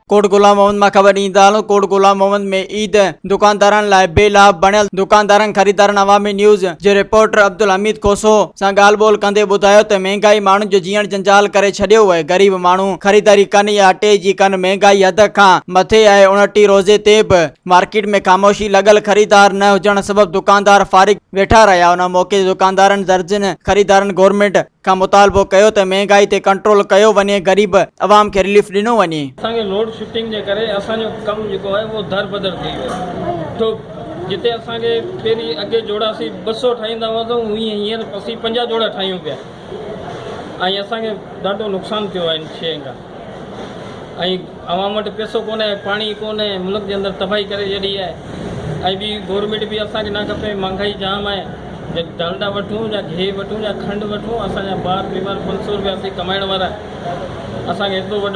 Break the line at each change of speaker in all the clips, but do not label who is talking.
कोट गुलाम मोहम्मद में खबर ईंदा कोट गुलाम मोहम्मद में ईद दुकानदारन लाइ बेलाभ बणियल दुकानदारन खरीदारन अवामी न्यूज़ जे रिपोर्टर अब्दुल हमीद कोसो सां ॻाल्हि ॿोल कंदे ॿुधायो त महांगाई माण्हुनि जो जीअण जंजाल करे छॾियो आहे। गरीब माण्हू ख़रीदारी कनि या अटे जी कनि, महांगाई हद खां मथे आहे। 29 रोज़े ते बि मार्केट में ख़ामोशी लॻल, ख़रीदार न हुजण सबबि दुकानदार फारिग वेठा रहिया। उन मौके दुकानदारनि दर्जन खरीदारनि गवर्नमेंट का मुतालबो कयो त महांगाई ते कंट्रोल कयो वञे, गरीब अवाम खे रिलीफ ॾिनो वञे।
असांखे लोड शिफ्टिंग जे करे असांजो कमु जेको आहे उहो दर बदर थी वियो। तो जिते असांखे पहिरीं अॻे जोड़ासीं 200 ठाहींदा हुआ हीअं हींअर असीं 50 जोड़ा ठाहियूं पिया ऐं असांखे ॾाढो नुक़सानु थियो आहे इन शइ खां। ऐं अवाम वटि पैसो कोन्हे, पाणी कोन्हे, मुल्क जे अंदरि तबाही करे छॾी आहे। ऐं ॿी गवर्नमेंट बि असांखे न खपे, महांगाई जाम आहे। डालडा वठूं या गिहु वठूं या खंडु वठूं, असांजा ॿार बीमार 500 रुपया असीं कमाइण वारा, असांखे एतिरो वॾो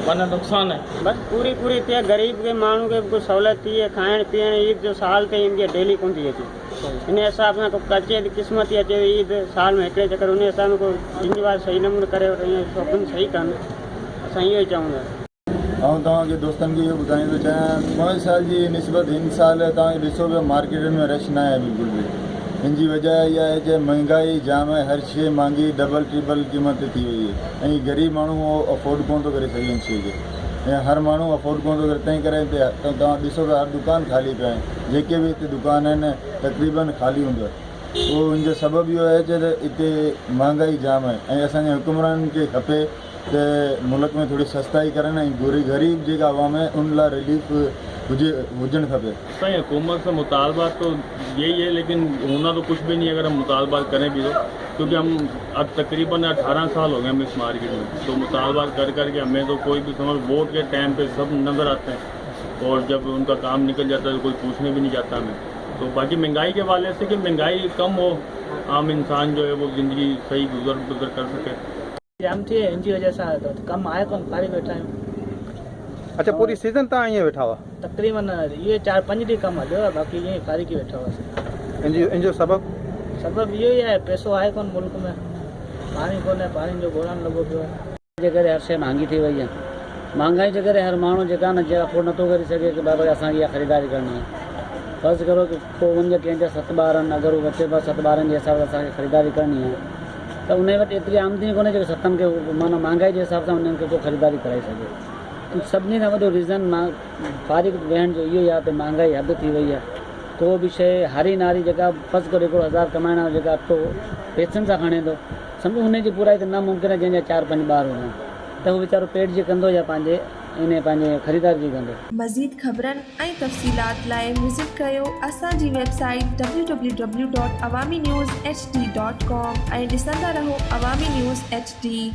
माना नुक़सानु आहे।
बस पूरी थिए गरीब के माण्हू खे कुझु सहूलियत थी आहे, खाइण पीअण ईद जो साल ते ईंदी आहे, डेली कोन थी अचे। इन हिसाब सां को अचे क़िस्मत थी अचे ईद साल में हिकिड़े चकर, उन हिसाब सां को इंजवाज सही नमूने करे ईअं शॉपिंग सही कनि। असां इहो ई चवंदा।
ऐं तव्हांखे दोस्तनि खे इहो ॿुधाईंदो चाहियां, 5 साल जी निस्बत हिन साल तव्हांखे ॾिसो पियो मार्केटनि में रश न आहे बिल्कुलु बि। हिन जी वजह इहा आहे कि महांगाई जाम आहे, हर शइ महांगी डबल ट्रिपल क़ीमत थी वई आहे ऐं ग़रीब माण्हू उहो अफोर्ड कोन थो करे सघे हिन शइ खे, ऐं हर माण्हू अफोर्ड कोन थो करे। तंहिं करे हिते तव्हां ॾिसो पिया हर दुकानु ख़ाली पिया आहिनि, जेके बि हिते दुकान आहिनि तक़रीबन ख़ाली हूंदो आहे। उहो हिनजो सबबु इहो आहे त हिते महांगाई जाम आहे ऐं असांजे हुकुमराननि खे खपे त मुल्क में थोड़ी सस्ताई करनि ऐं गरीब जेका आवाम है उन लाइ रिलीफ हुजणु खपे।
सही हुकूमत से मुतालबा तो यही है, लेकिन होना तो कुछ भी नहीं अगर हम मुतालबा करें भी तो, क्योंकि हम अब तकरीबन 18 साल हो गए हम इस मार्केट में, तो मुतालबा कर करके हमें तो कोई भी समझ वोट के टाइम पे सब नज़र आते हैं और जब उनका काम निकल जाता है तो कोई पूछने भी नहीं जाता हमें। तो बाकी महंगाई के वाले से कि महंगाई कम हो, आम इंसान जो है वो ज़िंदगी सही गुजर कर सके।
जाम थी इनकी वजह से तो कम आए कौन फारी बैठा है।
अच्छा, पूरी सीजन तव्हां ईअं वेठा हुआ?
तकरीबन ये 4-5 ॾींहं कम हलियो, बाक़ी ईअं फारी की वेठा हुआसीं।
इनजो सबबु
इहो ई आहे, पैसो आहे कोन मुल्क में, पाणी कोन्हे, पाणी जो ॻोल्हण लॻो पियो आहे। जे करे हर शइ महांगी थी वई आहे। महांगाई जे करे हर माण्हू जेका न जेका अफोर्ड नथो करे सघे कि बाबा असांखे इहा ख़रीदारी करणी आहे। फ़र्ज़ु करो कि को वञे कंहिंजा 7 ॿार आहिनि, अगरि उहो बचे 7 ॿारनि जे हिसाब सां असांखे ख़रीदारी करणी आहे त उन वटि एतिरी आमदनी कोन्हे जो 7 खे माना महांगाई जे हिसाब सां उन्हनि खे को ख़रीदारी कराए सघे। सभिनी खां वॾो रीज़न मां फारिग वेहण जो इहो ई आहे त महांगाई हद थी वई आहे। को बि शइ हारी नारी जेका फ़र्ज़ु करे हिकिड़ो 1000 कमाइण वारो जेका अटो पैसनि सां खणे थो, सम्झो हुनजी पूराई त नामुमकिन आहे जंहिंजा 4-5 ॿार हुजनि, त उहो वीचारो पेट जी कंदो या पंहिंजे ख़रीदारी जी कंदो।
मज़ीद ख़बरनि ऐं तफ़सीलात लाइ विज़िट कयो असांजी वेबसाइट www.awamiNewsHD.com ऐं ॾिसंदा रहो अवामी न्यूज़ HD।